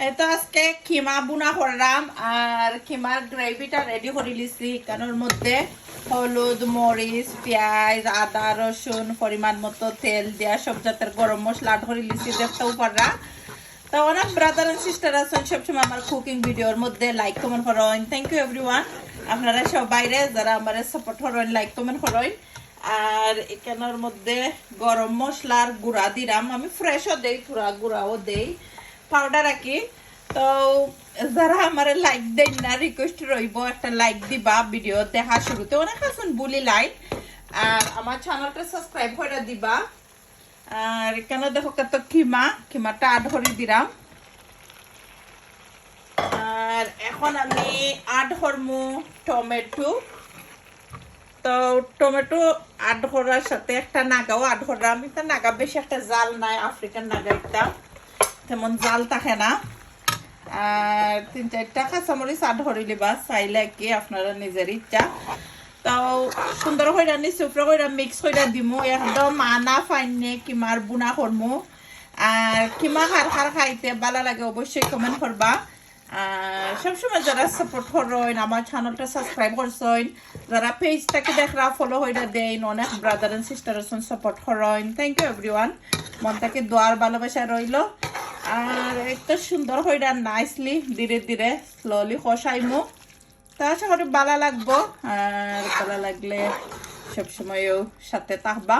এই তো আজকে খিমা বুনা করলাম আর খিমার গ্রেভিটা রেডি করে লিছি। কারণের মধ্যে হলুদ, মরিচ, পেঁয়াজ, আদা, রসুন, পরিমাণ মতো তেল দেওয়া সব জাতের গরম মশলা আড করে লিছি দেখতেও পারা। তো অনেক ব্রাদার এন্ড সিস্টার আছেন সবসময় আমার কুকিং ভিডিওর মধ্যে লাইক কমেন্ট করেন। Thank you everyone. আপনারা সব বাইরে যারা আমার সাপোর্ট করেন লাইক কমেন্ট করেন। আর এখানের মধ্যে গরম মশলার গুঁড়া দিলাম, আমি ফ্রেশও দেই, পুরা গুঁড়াও দেই, পাউডার রাখি। তো যারা আমার লাইক দেন না, রিকোয়েস্ট রইব একটা লাইক দিবা ভিডিও দেখা শুরুতে, অনেক আছেন বলি লাইক। আর আমার চ্যানেলটা সাবস্ক্রাইব করে দিবা। আর এখানে দেখো কত খিমাটা আড করে দিলাম। আর এখন আমি আড করবো টমেটো। তো টমেটো আড করার সাথে একটা নাগাও আড করলাম। এটা নাগা বেশি একটা জাল নাই, আফ্রিকান নাগা একটা তেমন জাল থাকে না। আর 3-4টা কাঁচামরিচ আড করে লিবা চাইলে কি আপনারা নিজের ইচ্ছা। তাও সুন্দর করে নিচে উপরে করে মিক্স করে দিমু, একদম আনা ফাইনে কিমার বুনা করমু। আর কিমা খার খাইতে ভালো লাগে অবশ্যই কমেন্ট করবা। আর সবসময় যারা সাপোর্ট করেন, আমার চ্যানেলটা সাবস্ক্রাইব করছেন, যারা পেজটাকে দেখরা ফলো হইরা দেন, অনেক ব্রাদার এন্ড সিস্টার সাপোর্ট করেন, থ্যাংক ইউ এভরিওয়ান। মন থেকে দোয়ার ভালোবাসা রইল। আর একটা সুন্দর হইরা নাইসলি ধীরে ধীরে স্লোলি কষাইমু। তা আশা করি ভালো লাগবো। আর ভালো লাগলে সবসময়ও সাথে থাকবা।